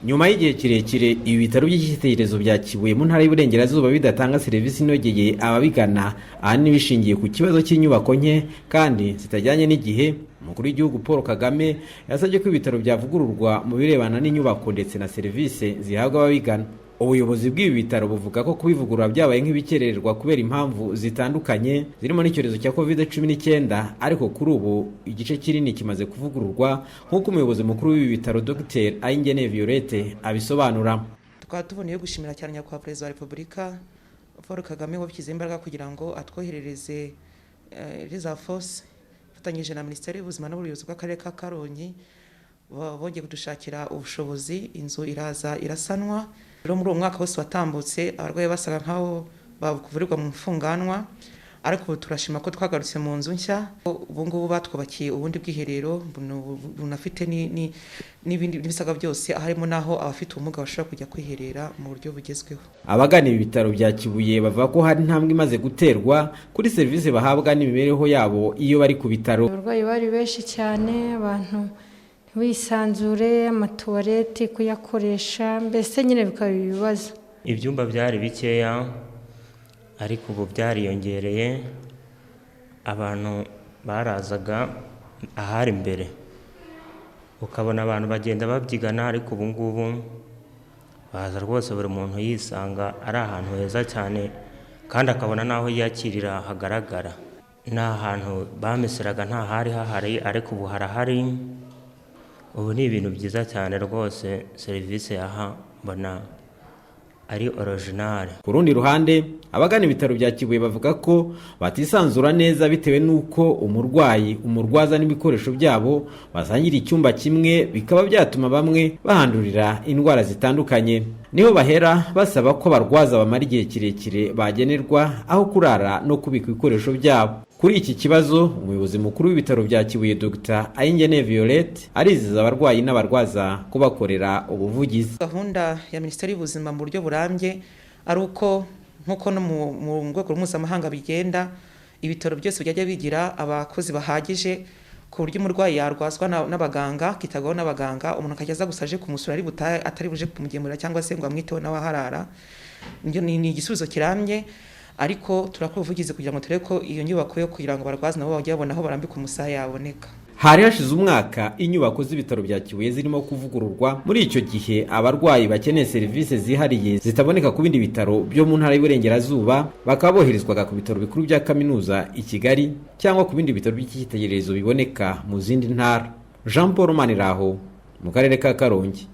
Nyuma y'igihe kirekire ibi bitaro by'icyitegererezo bya Kibuye mu ntara y'Iburengerazuba bidatanga serivisi inogeye ababigana, ahanini bishingiye ku kibazo cy'inyubako nke kandi zitajyanye n'igihe. Umukuru w'igihugu Paul Kagame yasabye ko ibitaro byavugururwa mu birebana n'inyubako ndetse na serivisi zihabwa ababigana. Ubuyobozi bw'ibi bitaro buvuga ko kubivugurura byabaye nk'ibikerererwa kubera impamvu zitandukanye zirimo n'icyorezo cya COVID-19, ariko kuri ubu igice kinini kimaze kuvugururwa nk'uko umuyobozi mukuru w'ibi bitaro Dr. Ayingene Violette abisobanura. Tukaba tuboneye gushimira cyane nyakubahwa Perezida wa Repubulika Paul Kagame wabishyize imbaraga kugira ngo atwoherereze Reserve Force ifatanyije na Minisiteri y'Ubuzima n'ubuyobozi bw'Akarere ka Karongi bongeye kudushakira ubushobozi. Inzu irasanwa. Rero muri uwo mwaka wose watambutse abarwayi basaga nkaho bakuvurirwa mu mfunganwa, ariko turashima ko twagarutse mu nzu nshya. Ubu ngubu batwubakiye ubundi bwiherero bunafite n'ibindi bisaga byose, harimo naho abafite ubumuga bashobora kujya kwiherera mu buryo bugezweho. Abagana ibi bitaro bya Kibuye bavuga ko hari intambwe imaze guterwa kuri serivisi bahabwa n'imibereho yabo iyo bari ku bitaro. Abarwayi bari benshi cyane, abantu wisanzure, amatuwarete kuyakoresha, mbese nyine bikaba ibibazo. Ibyumba byari bikeya ariko ubu byariyongereye. Abantu barazaga ahari imbere ukabona abantu bagenda babyigana, ariko ubu ngubu baza rwose buri muntu yisanga ari ahantu heza cyane kandi akabona naho yakirira hagaragara. Nta hantu bameseraga nta hari hahari, ariko ubu harahari. Ubu ni ibintu byiza cyane rwose, serivisi aha mbona ari original. Ku rundi ruhande abagana ibitaro bya Kibuye bavuga ko batisanzura neza bitewe nuko umurwaza n'ibikoresho byabo basangira icyumba kimwe, bikaba byatuma bamwe bahandurira indwara zitandukanye. Niho bahera basaba ko barwaza bamara igihe kirekire bagenerwa aho kurara no kubika ibikoresho byabo. Kuri iki kibazo umuyobozi mukuru w'ibitaro bya Kibuye Dr. Ayingene Violette arizeza abarwayi n'abarwaza kubakorera ubuvugizi. Gahunda ya Minisiteri y'Ubuzima mu buryo burambye ari uko nkuko no mu rwego mpuzamahanga bigenda, ibitaro byose byajya bigira abakozi bahagije ku buryo umurwayi yarwazwa n'abaganga, kitagaho n'abaganga, umuntu akajyaza gusaje kumusura atari buje kumugemurira cyangwa se ngo amwiteho nawe aharara. Ni igisubizo kirambye, ariko turakora ubuvugizi kugira ngo turebe ko iyo nyubako yo kugira ngo barwaze nabo bajye babona aho barambika umusaya yaboneka. Hari hashize umwaka inyubako z'ibitaro bya Kibuye zirimo kuvugururwa. Muri icyo gihe abarwayi bakeneye serivisi zihariye zitaboneka ku bindi bitaro byo mu ntara y'Iburengerazuba bakaba boherezwaga ku bitaro bikuru bya kaminuza i Kigali cyangwa ku bindi bitaro by'icyitegererezo biboneka mu zindi ntara. Jean Paul Maniraho mu karere ka Karongi.